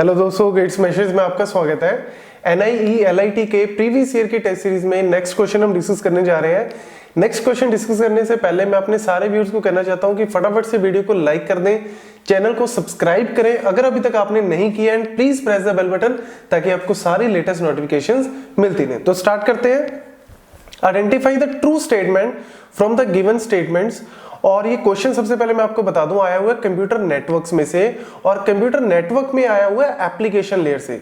Hello दोस्तों, gets message में आपका स्वागत है। एनआईई एलआईटी के प्रीवियस ईयर की टेस्ट सीरीज में नेक्स्ट क्वेश्चन हम डिस्कस करने जा रहे हैं। नेक्स्ट क्वेश्चन डिस्कस करने से पहले मैं अपने सारे व्यूअर्स को कहना चाहता हूं कि फटाफट से वीडियो को लाइक कर दें, चैनल को सब्सक्राइब करें अगर अभी तक आपने नहीं किया, and please press the bell button ताकि आपको सारी लेटेस्ट नोटिफिकेशंस मिलती रहें। तो स्टार्ट करते हैं। Identify the true statement from the given statements. और ये क्वेश्चन सबसे पहले मैं आपको बता दूं आया हुआ है कंप्यूटर नेटवर्क्स में से, और कंप्यूटर नेटवर्क में आया हुआ है एप्लीकेशन लेयर से।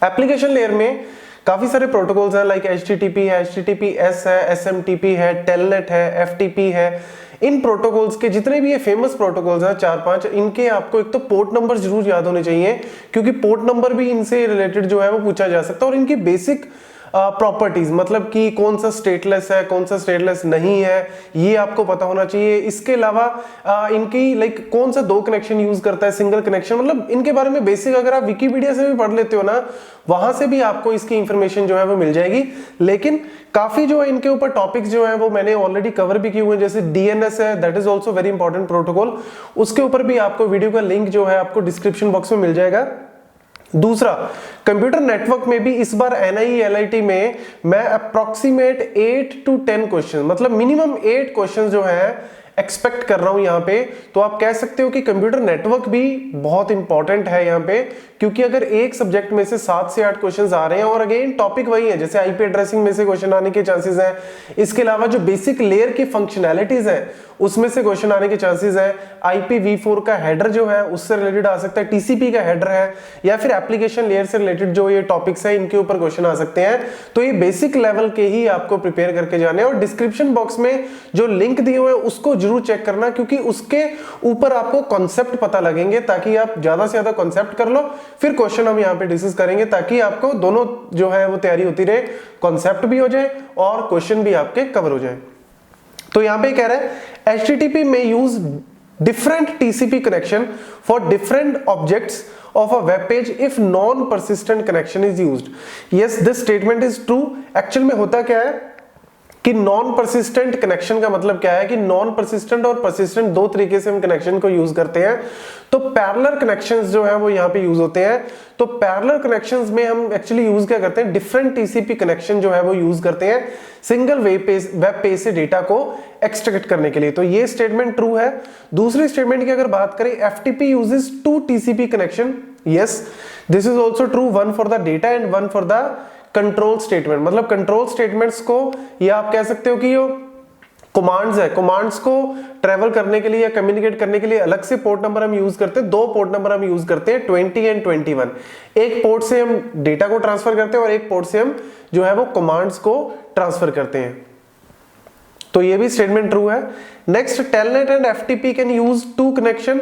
एप्लीकेशन लेयर में काफी सारे प्रोटोकॉल्स हैं, लाइक HTTP है, HTTPS है, SMTP है, टेलनेट है, FTP है। इन प्रोटोकॉल्स के जितने भी ये फेमस प्रोटोकॉल्स हैं 4-5, इनके आपको एक तो पोर्ट नंबर जरूर याद होने चाहिए, क्योंकि पोर्ट नंबर भी इनसे रिलेटेड जो है वो पूछा जा सकता है। और इनकी बेसिक प्रॉपर्टीज, मतलब कि कौन सा स्टेटलेस है, कौन सा स्टेटलेस नहीं है, ये आपको पता होना चाहिए। इसके अलावा इनकी लाइक कौन सा 2 कनेक्शन यूज करता है, सिंगल कनेक्शन, मतलब इनके बारे में बेसिक अगर आप विकिपीडिया से भी पढ़ लेते हो ना, वहां से भी आपको इसकी इंफॉर्मेशन जो है वो मिल जाएगी। लेकिन काफी जो है इनके ऊपर टॉपिक्स जो है वो मैंने ऑलरेडी कवर भी किए हुए हैं, जैसे DNS है, that is also very important protocol. उसके ऊपर भी आपको वीडियो का लिंक जो है आपको डिस्क्रिप्शन बॉक्स में मिल जाएगा। दूसरा, कंप्यूटर नेटवर्क में भी इस बार एनआईई एलआईटी में मैं अप्रोक्सीमेट 8 to 10 क्वेश्चन, मतलब मिनिमम 8 क्वेश्चन जो है एक्सपेक्ट कर रहा हूं यहां पे। तो आप कह सकते हो कि कंप्यूटर नेटवर्क भी बहुत इंपॉर्टेंट है यहां पे, क्योंकि अगर एक सब्जेक्ट में से 7 से 8 क्वेश्चंस आ रहे हैं, और अगेन टॉपिक वही है, जैसे आईपी एड्रेसिंग में से क्वेश्चन आने के चांसेस हैं। इसके अलावा जो बेसिक लेयर की फंक्शनैलिटीज है उसमें से क्वेश्चन आने के चांसेस है। IPv4 का हेडर जो है उससे रिलेटेड आ सकता है, TCP का हेडर है, या फिर एप्लीकेशन लेयर से रिलेटेड जो ये टॉपिक्स है इनके ऊपर क्वेश्चन आ सकते हैं। तो ये बेसिक लेवल के ही आपको प्रिपेयर करके जाने हैं। और डिस्क्रिप्शन बॉक्स में जो लिंक दिए हुए हैं उसको जरूर चेक करना, क्योंकि उसके ऊपर आपको कॉन्सेप्ट पता लगेंगे, ताकि आप ज्यादा से ज्यादा कॉन्सेप्ट कर लो, फिर क्वेश्चन हम यहाँ पे डिस्कस करेंगे, ताकि आपको दोनों जो है वो तैयारी होती रहे, कॉन्सेप्ट भी हो जाए और क्वेश्चन भी आपके कवर हो जाए। तो यहां पे कह रहा है HTTP में use different TCP connection for different objects of a web page if non persistent connection is used. Yes, this statement is true. Actual में होता क्या है कि नॉन परसिस्टेंट कनेक्शन का मतलब क्या है कि नॉन परसिस्टेंट और परसिस्टेंट दो तरीके से हम कनेक्शन को यूज करते हैं। तो पैरेलल कनेक्शंस जो है वो यहाँ पे यूज होते हैं। तो पैरेलल कनेक्शंस में हम एक्चुअली यूज क्या करते हैं, डिफरेंट TCP कनेक्शन जो है वो यूज करते हैं सिंगल वेब पेज से डेटा को एक्सट्रैक्ट करने के लिए। तो ये स्टेटमेंट ट्रू है। दूसरी स्टेटमेंट की अगर बात करें, FTP uses 2 TCP connection. Yes, this is also true, one for the data and one for the control statement. मतलब कंट्रोल स्टेटमेंट्स को, या आप कह सकते हो कि जो कमांड्स है, कमांड्स को ट्रेवल करने के लिए या कम्युनिकेट करने के लिए अलग से पोर्ट नंबर हम यूज करते हैं। 2 पोर्ट नंबर हम यूज करते हैं, 20 एंड 21। एक पोर्ट से हम डेटा को ट्रांसफर करते हैं और एक पोर्ट से हम जो है वो कमांड्स को ट्रांसफर करते हैं। तो ये भी स्टेटमेंट ट्रू है। Next, telnet and FTP can use 2 connection.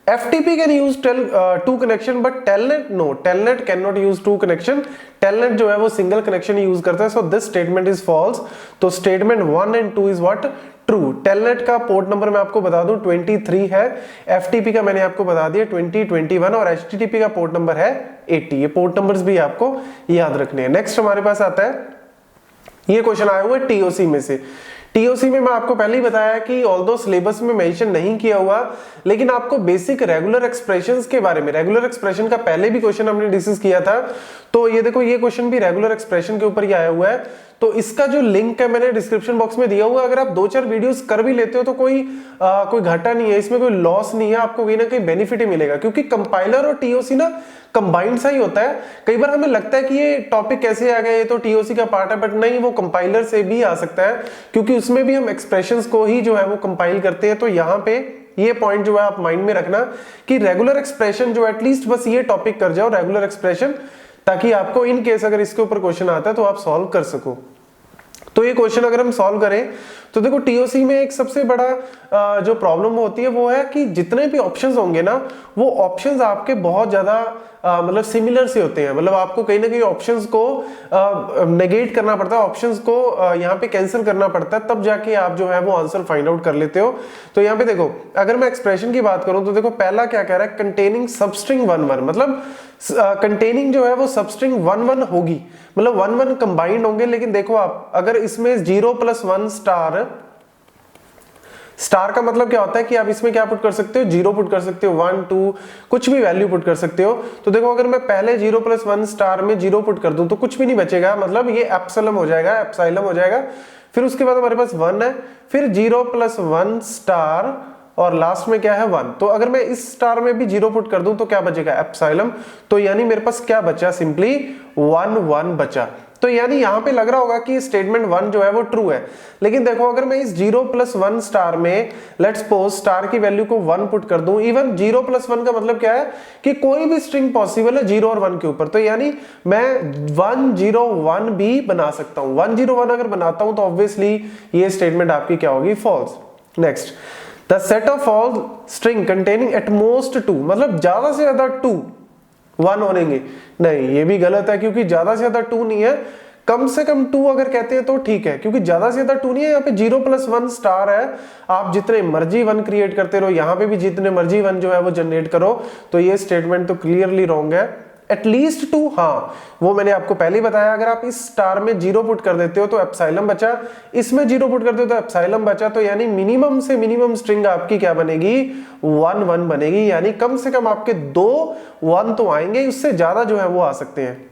FTP can use 2 connection, but telnet no, telnet cannot use 2 connection. telnet जो है वो सिंगल कनेक्शन यूज करता है। so this statement is false. तो statement 1 and 2 is what? True. telnet का port number मैं आपको बता दूं 23 है, FTP का मैंने आपको बता दिया 20, 21, और HTTP का पोर्ट नंबर है 80। ये पोर्ट नंबर्स भी आपको याद रखने हैं। नेक्स्ट हमारे पास आता है, ये क्वेश्चन आया हुआ है TOC में से। TOC में मैं आपको पहले ही बताया कि ऑल्दो सिलेबस में मेंशन नहीं किया हुआ, लेकिन आपको बेसिक रेगुलर एक्सप्रेशंस के बारे में, रेगुलर एक्सप्रेशन का पहले भी क्वेश्चन हमने डिस्कस किया था। तो ये देखो, ये क्वेश्चन भी रेगुलर एक्सप्रेशन के ऊपर ही आया हुआ है। तो इसका जो लिंक है मैंने डिस्क्रिप्शन बॉक्स में दिया हुआ है। अगर आप 2-4 वीडियोस कर भी लेते हो तो कोई घाटा नहीं है, इसमें कोई लॉस नहीं है, आपको कहीं ना कहीं बेनिफिट ही मिलेगा, क्योंकि कंपाइलर और TOC ना कंबाइंड सा ही होता है। कई बार हमें लगता है कि ये टॉपिक कैसे आ गया, ये तो TOC का पार्ट है, बट नहीं, वो कंपाइलर से भी आ सकता है, क्योंकि उसमें भी हम एक्सप्रेशंस को ही जो है वो कंपाइल करते हैं। तो यहाँ पे ये पॉइंट जो है आप माइंड में रखना कि रेगुलर एक्सप्रेशन जो एटलीस्ट बस ये टॉपिक कर जाओ रेगुलर एक्सप्रेशन, ताकि आपको इन केस अगर इसके ऊपर क्वेश्चन आता है तो आप सॉल्व कर सको। तो ये क्वेश्चन अगर हम सॉल्व करें तो देखो, TOC में एक सबसे बड़ा जो प्रॉब्लम होती है वो है कि जितने भी ऑप्शंस होंगे ना, वो ऑप्शंस आपके बहुत ज्यादा मतलब सिमिलर से होते हैं। मतलब आपको कहीं ना कहीं ऑप्शंस को नेगेट करना पड़ता है, ऑप्शंस को यहाँ पे कैंसिल करना पड़ता है, तब जाके आप जो है वो आंसर फाइंड आउट कर लेते हो। तो यहाँ पे देखो, अगर मैं एक्सप्रेशन की बात करूं तो देखो, पहला क्या कह रहा है, कंटेनिंग सबस्ट्रिंग 1-1, मतलब कंटेनिंग जो है वो सबस्ट्रिंग 1-1 होगी, मतलब 1-1 कंबाइंड होंगे। लेकिन देखो, आप अगर इसमें 0+1 स्टार स्टार का मतलब क्या होता है कि आप इसमें क्या पुट कर सकते हो, 0 पुट कर सकते हो, 1 2 कुछ भी वैल्यू पुट कर सकते हो। तो देखो अगर मैं पहले 0 + 1 स्टार में 0 पुट कर दूं तो कुछ भी नहीं बचेगा, मतलब ये एप्सिलम हो जाएगा, एप्सिलम हो जाएगा। फिर उसके बाद हमारे पास 1 है, फिर 0 + 1 स्टार और लास्ट में क्या है 1। तो अगर मैं इस स्टार में भी 0 पुट कर दूं तो क्या बचेगा, एप्सिलम। तो यानी मेरे पास क्या बचा, सिंपली 1 1 बचा। तो यानी यहां पे लग रहा होगा कि स्टेटमेंट 1 जो है वो ट्रू है, लेकिन देखो अगर मैं इस 0 + 1 स्टार में लेट्स सपोज स्टार की वैल्यू को 1 पुट कर दूं, इवन 0 + 1 का मतलब क्या है कि कोई भी स्ट्रिंग पॉसिबल है 0 और 1 के ऊपर। तो यानी मैं 1 0 1 भी बना सकता हूं। 1 0 1 अगर बनाता हूं तो ऑब्वियसली ये स्टेटमेंट आपकी क्या होगी, false. Next, the set of all string containing at most 2, मतलब ज्यादा से ज्यादा 2 1 होनेंगे, नहीं ये भी गलत है, क्योंकि ज्यादा से ज्यादा 2 नहीं है, कम से कम 2 अगर कहते हैं तो ठीक है, क्योंकि ज्यादा से ज्यादा 2 नहीं है। यहाँ पे 0 + 1 स्टार है, आप जितने मर्जी 1 क्रिएट करते रहो, यहाँ पे भी जितने मर्जी 1 जो है वो जनरेट करो। तो ये स्टेटमेंट तो क्लियरली रॉन्ग है। एटलीस्ट 2, हाँ वो मैंने आपको पहले ही बताया, अगर आप इस स्टार में 0 पुट कर देते हो तो एप्सिलम बचा, इसमें 0 पुट कर देते हो तो एप्सिलम बचा। तो यानी मिनिमम से मिनिमम स्ट्रिंग आपकी क्या बनेगी, 1 1 बनेगी। यानी कम से कम आपके 2 1 तो आएंगे, उससे ज्यादा जो है वो आ सकते हैं।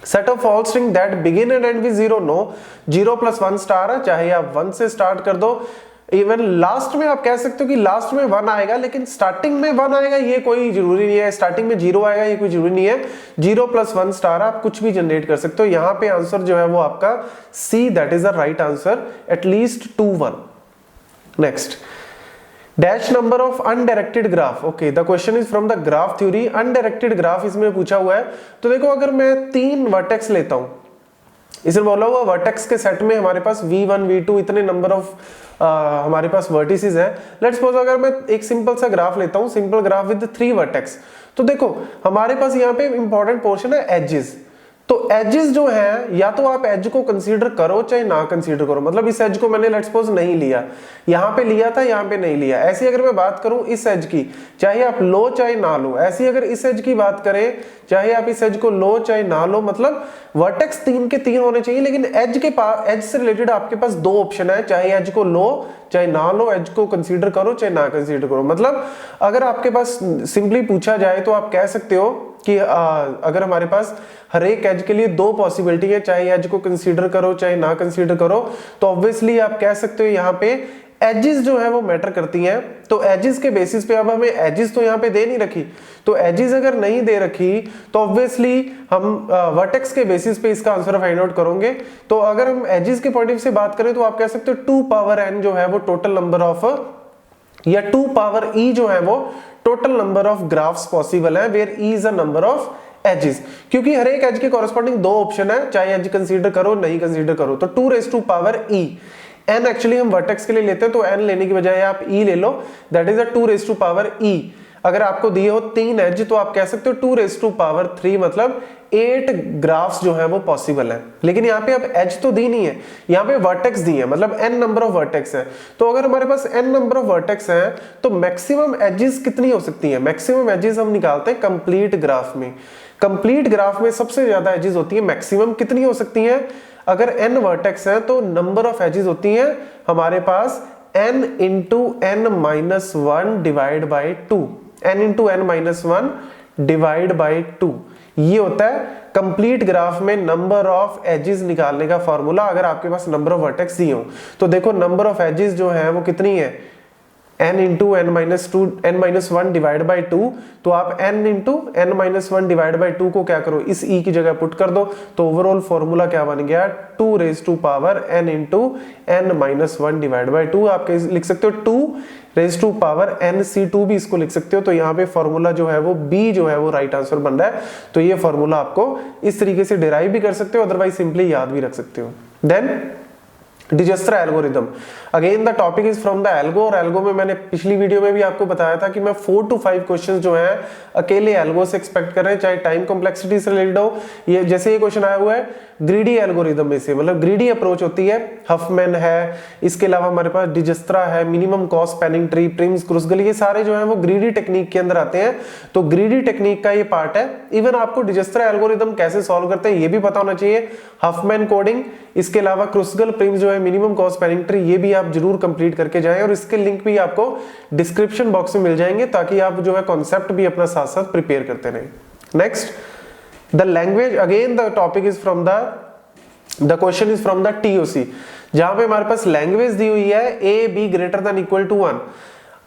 Set of all string that begin and end with 0, no 0 + 1 star है, चाहे आप 1 से स्टार्ट कर दो, इवन लास्ट में आप कह सकते हो कि लास्ट में 1 आएगा, लेकिन स्टार्टिंग में 1 आएगा ये कोई जरूरी नहीं है, स्टार्टिंग में 0 आएगा ये कोई जरूरी नहीं है। 0 + 1 स्टार आप कुछ भी जनरेट कर सकते हो। यहाँ पे आंसर जो है वो आपका C, that is the right answer, at least 2 1। Next, dash number of undirected graph. Okay, the question is from the graph theory. Undirected graph इसमें पूछा हुआ है। तो देखो अगर मैं 3 वर्टेक्स लेता हूं, इसमें बोला हुआ वर्टेक्स के सेट में हमारे पास v1 v2 इतने नंबर ऑफ हमारे पास वर्टिसेस है। लेट्स सपोज अगर मैं एक सिंपल सा ग्राफ लेता हूं, सिंपल ग्राफ विद 3 वर्टेक्स, तो देखो हमारे पास यहाँ पे इंपॉर्टेंट पोर्शन है एजेस। तो एजेस जो है, या तो आप एज को कंसीडर करो चाहे ना कंसीडर करो, मतलब इस एज को मैंने लेट्स सपोज नहीं लिया, यहाँ पे लिया था यहाँ पे नहीं लिया। ऐसी अगर मैं बात करूं इस एज की, चाहे आप लो चाहे ना लो, ऐसी अगर इस एज की बात करें, चाहे आप इस एज को लो चाहे ना लो, मतलब वर्टेक्स 3 के 3 होने चाहिए। लेकिन एज के पास, एज से रिलेटेड आपके पास 2 ऑप्शन है, चाहे एज को लो चाहे ना लो, एज को कंसीडर करो चाहे ना कंसीडर करो। मतलब अगर आपके पास सिंपली पूछा जाए तो आप कह सकते हो कि अगर हमारे पास हर एक एज के लिए 2 पॉसिबिलिटी है, चाहे एज को कंसीडर करो चाहे ना कंसीडर करो, तो ऑब्वियसली आप कह सकते हो यहाँ पे एजेस जो है वो मैटर करती हैं। तो एजेस के बेसिस पे, अब हमें एजेस तो यहाँ पे दे नहीं रखी, तो एजेस अगर नहीं दे रखी तो ऑब्वियसली हम वर्टेक्स के बेसिस पे इसका आंसर फाइंड आउट करेंगे। तो अगर हम एजेस के पॉइंट ऑफ व्यू से बात करें तो आप कह सकते हो 2 पावर n जो है वो टोटल नंबर ऑफ, या 2 पावर e जो है वो total number of graphs possible है, where e is a number of edges. क्योंकि हर एक एज के कॉरेस्पॉन्डिंग 2 ऑप्शन है, चाहे एज कंसीडर करो नहीं कंसीडर करो। तो 2⁻e, n एक्चुअली हम वर्टेक्स के लिए लेते हैं, तो n लेने की बजाय आप e ले लो, दैट इज अ 2⁻e। अगर आपको दिए हो 3 एज तो आप कह सकते हो 2⁻3, मतलब 8 ग्राफ्स जो है वो पॉसिबल है। लेकिन यहाँ पे अब एज तो दी नहीं है, यहाँ पे वर्टेक्स दी है, मतलब n नंबर ऑफ वर्टेक्स है। तो अगर हमारे पास n नंबर ऑफ वर्टेक्स है तो मैक्सिमम एजेस कितनी हो सकती है, मैक्सिमम एजेस हम निकालते हैं कंप्लीट ग्राफ में। कंप्लीट ग्राफ में सबसे ज्यादा एजेस होती है, मैक्सिमम कितनी हो सकती है, अगर n वर्टेक्स है तो नंबर ऑफ एजेस होती है हमारे पास n × n-1 divide by 2, n × n-1 divide by 2। ये होता है कंप्लीट ग्राफ में नंबर ऑफ एजेस निकालने का फॉर्मूला, अगर आपके पास नंबर ऑफ वर्टेक्स दिए हो। तो देखो नंबर ऑफ एजेस जो है वो कितनी है, n × n-1 डिवाइड बाई 2। तो आप n × n-1 डिवाइड बाई 2 को क्या करो, इस e की जगह पुट कर दो, तो ओवरऑल फॉर्मूला क्या बन गया, 2⁻n × n-1 डिवाइड बाई 2। आप लिख सकते हो 2⁻nc2 भी इसको लिख सकते हो। तो यहाँ पे फॉर्मूला जो है वो b जो है वो राइट आंसर बन रहा है। तो ये फॉर्मूला आपको इस तरीके से डिराइव भी कर सकते हो, अदरवाइज सिंपली याद भी रख सकते हो। Then Dijkstra algorithm, again the topic is from the algo. और एल्गो में मैंने पिछली वीडियो में भी आपको बताया था कि मैं 4 to 5 क्वेश्चंस जो हैं अकेले एल्गो से एक्सपेक्ट कर रहे हैं, चाहे टाइम कॉम्प्लेक्सिटी से रिलेटेड हो। ये जैसे ये क्वेश्चन आया हुआ है ग्रीडी एल्गोरिदम में से, मतलब ग्रीडी अप्रोच होती है, हफमैन है, इसके अलावा हमारे पास डिजस्ट्रा है, minimum cost spanning tree, Prim's Kruskal, ये सारे जो है वो ग्रीडी टेक्निक के अंदर आते हैं। तो ग्रीडी टेक्निक का ये पार्ट है। इवन आपको डिजस्ट्रा एल्गोरिदम कैसे सॉल्व करते हैं ये भी पता होना चाहिए, हफमैन कोडिंग, इसके अलावा क्रूसिकल प्रिम्स जो है मिनिमम कॉस्ट स्पेलिंग ट्री, ये भी आप जरूर कंप्लीट करके जाएं और इसके लिंक भी आपको डिस्क्रिप्शन बॉक्स में मिल जाएंगे ताकि आप जो है कॉन्सेप्ट भी अपना साथ साथ प्रिपेयर करते रहें। Next, the language, again the topic is from the question is from the TOC, जहां पे हमारे पास लैंग्वेज दी हुई है a b greater than equal to 1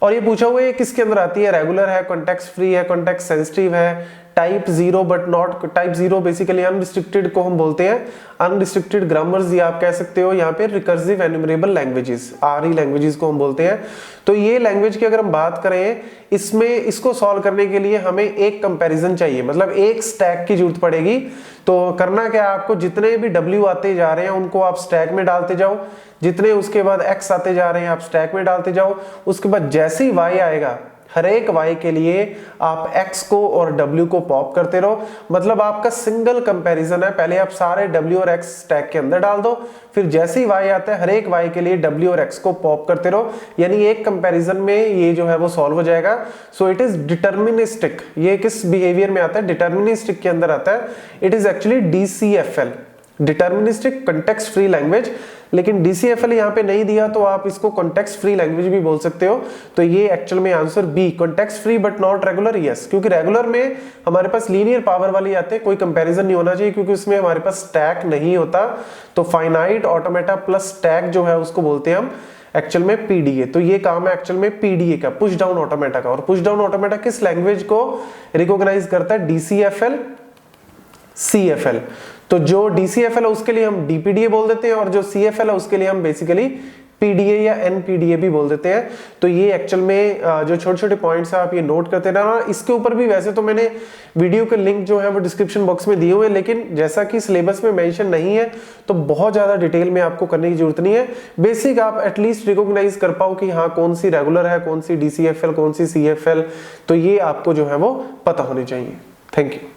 और ये पूछा हुआ है किसके अंदर आती है, रेगुलर है, कॉन्टेक्स्ट फ्री है, कॉन्टेक्स्ट सेंसिटिव है, type 0 but not, type 0 basically unrestricted को हम बोलते हैं, अनरिस्ट्रिक्टेड ग्रामर्स ये आप कह सकते हो, यहाँ पे रिकर्सिव एन्यूमरेबल लैंग्वेजेस, RE लैंग्वेजेस को हम बोलते हैं। तो ये लैंग्वेज की अगर हम बात करें, इसमें इसको सॉल्व करने के लिए हमें एक कंपैरिजन चाहिए, मतलब एक स्टैक की जरूरत पड़ेगी। तो करना क्या है आपको, जितने भी W आते जा रहे हैं उनको आप स्टैक में डालते जाओ, जितने उसके बाद X आते जा रहे हैं आप स्टैक में डालते जाओ, उसके बाद जैसे ही Y आएगा हर एक Y के लिए आप X को और W को पॉप करते रहो, मतलब आपका सिंगल कंपैरिजन है। पहले आप सारे W और X स्टैक के अंदर डाल दो, फिर जैसे ही Y आता है हर एक Y के लिए W और X को पॉप करते रहो, यानी एक कंपैरिजन में ये जो है वो सॉल्व हो जाएगा। So it is deterministic. ये किस बिहेवियर में आता है, डिटर्मिनिस्टिक के अंदर आता है। It is actually DCFL, deterministic context free language, लेकिन DCFL यहाँ पे नहीं दिया तो आप इसको कॉन्टेक्स्ट फ्री लैंग्वेज भी बोल सकते हो। तो ये एक्चुअल में answer B, context free but not regular, yes, क्योंकि रेगुलर में हमारे पास लीनियर पावर वाली आते हैं, कोई कंपैरिजन नहीं होना चाहिए क्योंकि उसमें हमारे पास स्टैक नहीं होता। तो फाइनाइट ऑटोमेटा प्लस स्टैक जो है उसको बोलते हैं हम एक्चुअल में PDA। तो ये काम है एक्चुअल में PDA का, पुश डाउन ऑटोमेटा का। और पुश डाउन ऑटोमेटा किस लैंग्वेज को रिकॉग्नाइज करता है, DCFL, CFL। तो जो DCFL है उसके लिए हम DPDA बोल देते हैं और जो CFL है उसके लिए हम बेसिकली PDA या NPDA भी बोल देते हैं। तो ये एक्चुअल में जो छोटे छोटे पॉइंट्स हैं आप ये नोट करते रहना। इसके ऊपर भी वैसे तो मैंने वीडियो के लिंक जो है वो डिस्क्रिप्शन बॉक्स में दिए हुए हैं, लेकिन जैसा कि सिलेबस में मेंशन नहीं है तो बहुत ज्यादा डिटेल में आपको करने की जरूरत नहीं है। बेसिक आप एटलीस्ट रिकॉग्नाइज कर पाओ कि हाँ कौन सी रेगुलर है, कौन सी DCFL, कौन सी CFL, तो ये आपको जो है वो पता होनी चाहिए। Thank you.